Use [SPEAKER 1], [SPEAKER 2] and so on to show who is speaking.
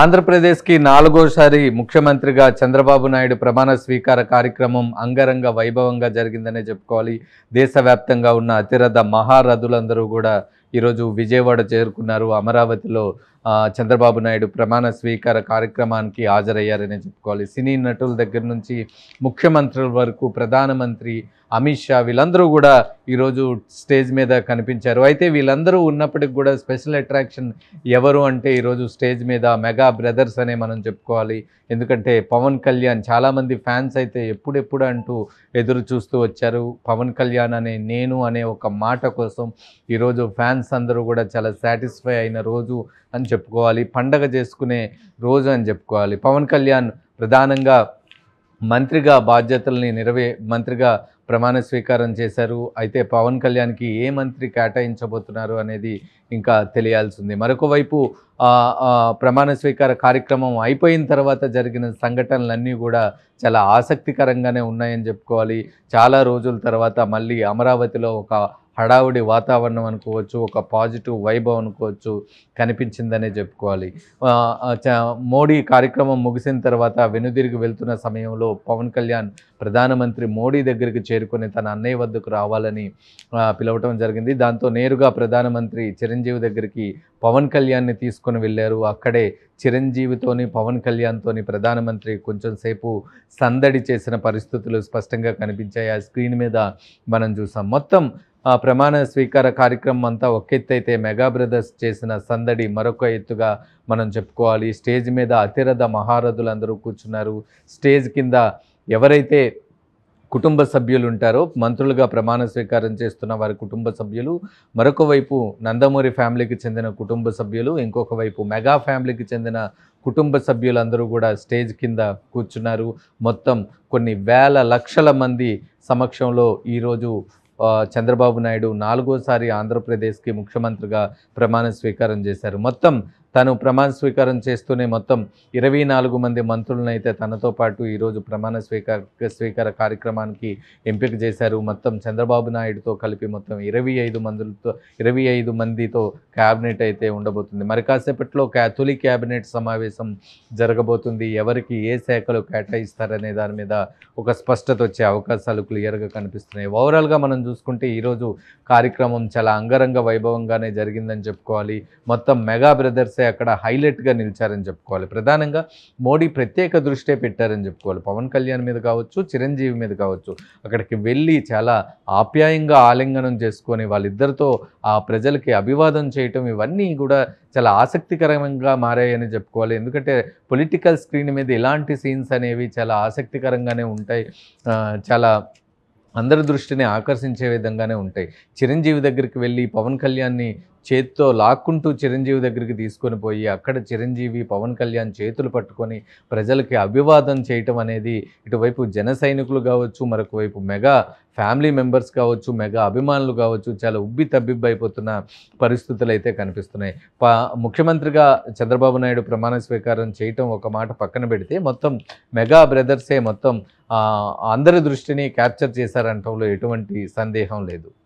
[SPEAKER 1] ఆంధ్రప్రదేశ్కి నాలుగోసారి ముఖ్యమంత్రిగా చంద్రబాబు నాయుడు ప్రమాణ స్వీకార కార్యక్రమం అంగరంగ వైభవంగా జరిగిందనే చెప్పుకోవాలి. దేశవ్యాప్తంగా ఉన్న అతిరథ మహారథులందరూ కూడా ఈరోజు విజయవాడ చేరుకున్నారు. అమరావతిలో చంద్రబాబు నాయుడు ప్రమాణ స్వీకార కార్యక్రమానికి హాజరయ్యారనే చెప్పుకోవాలి. సినీ నటుల దగ్గర నుంచి ముఖ్యమంత్రుల వరకు, ప్రధానమంత్రి అమిత్ షా వీళ్ళందరూ కూడా ఈరోజు స్టేజ్ మీద కనిపించారు. అయితే వీళ్ళందరూ ఉన్నప్పటికి కూడా స్పెషల్ అట్రాక్షన్ ఎవరు అంటే ఈరోజు స్టేజ్ మీద మెగా బ్రదర్స్ అనే మనం చెప్పుకోవాలి. ఎందుకంటే పవన్ కళ్యాణ్ చాలామంది ఫ్యాన్స్ అయితే ఎప్పుడెప్పుడు అంటూ ఎదురు చూస్తూ వచ్చారు. పవన్ కళ్యాణ్ నేను అనే ఒక మాట కోసం ఈరోజు ఫ్యాన్స్ అందరూ కూడా చాలా సాటిస్ఫై అయిన రోజు అని చెప్పుకోవాలి. పండగ చేసుకునే రోజు అని చెప్పుకోవాలి. పవన్ కళ్యాణ్ ప్రధానంగా మంత్రిగా బాధ్యతల్ని మంత్రిగా ప్రమాణ స్వీకారం చేశారు. అయితే పవన్ కళ్యాణ్కి ఏ మంత్రి కేటాయించబోతున్నారు అనేది ఇంకా తెలియాల్సింది. మరొక వైపు ప్రమాణ స్వీకార కార్యక్రమం అయిపోయిన తర్వాత జరిగిన సంఘటనలన్నీ కూడా చాలా ఆసక్తికరంగానే ఉన్నాయని చెప్పుకోవాలి. చాలా రోజుల తర్వాత మళ్ళీ అమరావతిలో ఒక హడావుడి వాతావరణం అనుకోవచ్చు, ఒక పాజిటివ్ వైబ్ అనుకోవచ్చు కనిపించిందనే చెప్పుకోవాలి. మోడీ కార్యక్రమం ముగిసిన తర్వాత వెనుదిరిగి వెళ్తున్న సమయంలో పవన్ కళ్యాణ్ ప్రధానమంత్రి మోడీ దగ్గరికి చేరుకొని తన అన్నయ్య వద్దకు రావాలని పిలవటం జరిగింది. దాంతో నేరుగా ప్రధానమంత్రి చిరంజీవి దగ్గరికి పవన్ కళ్యాణ్ని తీసుకొని వెళ్ళారు. అక్కడే చిరంజీవితోని పవన్ కళ్యాణ్తోని ప్రధానమంత్రి కొంచెం సేపు సందడి చేసిన పరిస్థితులు స్పష్టంగా కనిపించాయి. ఆ స్క్రీన్ మీద మనం చూసాం. మొత్తం ప్రమాణ స్వీకార కార్యక్రమం అంతా ఒక ఎత్తు అయితే మెగా బ్రదర్స్ చేసిన సందడి మరొక ఎత్తుగా మనం చెప్పుకోవాలి. స్టేజ్ మీద అతిరథ మహారథులందరూ కూర్చున్నారు. స్టేజ్ కింద ఎవరైతే కుటుంబ సభ్యులు ఉంటారో, మంత్రులుగా ప్రమాణ స్వీకారం చేస్తున్న వారి కుటుంబ సభ్యులు, మరొక వైపు నందమూరి ఫ్యామిలీకి చెందిన కుటుంబ సభ్యులు, ఇంకొక వైపు మెగా ఫ్యామిలీకి చెందిన కుటుంబ సభ్యులందరూ కూడా స్టేజ్ కింద కూర్చున్నారు. మొత్తం కొన్ని వేల లక్షల మంది సమక్షంలో ఈరోజు చంద్రబాబు నాయుడు నాలుగోసారి ఆంధ్రప్రదేశ్కి ముఖ్యమంత్రిగా ప్రమాణ స్వీకారం చేశారు. మొత్తం తను ప్రమాణ స్వీకారం చేస్తూనే మొత్తం 24 మంది మంత్రులను అయితే తనతో పాటు ఈరోజు ప్రమాణ స్వీకార కార్యక్రమానికి ఎంపిక చేశారు. మొత్తం చంద్రబాబు నాయుడుతో కలిపి మొత్తం 25 మందితో క్యాబినెట్ అయితే ఉండబోతుంది. మరి కాసేపట్లో తొలి క్యాబినెట్ సమావేశం జరగబోతుంది. ఎవరికి ఏ శాఖలు కేటాయిస్తారనే దాని మీద ఒక స్పష్టత వచ్చే అవకాశాలు క్లియర్గా కనిపిస్తున్నాయి. ఓవరాల్గా మనం చూసుకుంటే ఈరోజు కార్యక్రమం చాలా అంగరంగ వైభవంగానే జరిగిందని చెప్పుకోవాలి. మొత్తం మెగా బ్రదర్సే అక్కడ హైలైట్గా నిలిచారని చెప్పుకోవాలి. ప్రధానంగా మోడీ ప్రత్యేక దృష్టే పెట్టారని చెప్పుకోవాలి. పవన్ కళ్యాణ్ మీద కావచ్చు, చిరంజీవి మీద కావచ్చు, అక్కడికి వెళ్ళి చాలా ఆప్యాయంగా ఆలింగనం చేసుకొని వాళ్ళిద్దరితో ఆ ప్రజలకి అభివాదం చేయటం ఇవన్నీ కూడా చాలా ఆసక్తికరంగా మారాయని చెప్పుకోవాలి. ఎందుకంటే పొలిటికల్ స్క్రీన్ మీద ఇలాంటి సీన్స్ అనేవి చాలా ఆసక్తికరంగానే ఉంటాయి. చాలా అందరి దృష్టిని ఆకర్షించే విధంగానే ఉంటాయి. చిరంజీవి దగ్గరికి వెళ్ళి పవన్ కళ్యాణ్ని చేత్తో లాక్కుంటూ చిరంజీవి దగ్గరికి తీసుకొని పోయి అక్కడ చిరంజీవి పవన్ కళ్యాణ్ చేతులు పట్టుకొని ప్రజలకి అభివాదం చేయటం అనేది ఇటువైపు జన సైనికులు కావచ్చు, మరొక వైపు మెగా ఫ్యామిలీ మెంబర్స్ కావచ్చు, మెగా అభిమానులు కావచ్చు, చాలా ఉబ్బి తబ్బిబ్బైపోతున్న పరిస్థితులు అయితే కనిపిస్తున్నాయి. ముఖ్యమంత్రిగా చంద్రబాబు నాయుడు ప్రమాణ స్వీకారం చేయటం ఒక మాట పక్కన పెడితే మొత్తం మెగా బ్రదర్సే మొత్తం అందరి దృష్టిని క్యాప్చర్ చేశారంటంలో ఎటువంటి సందేహం లేదు.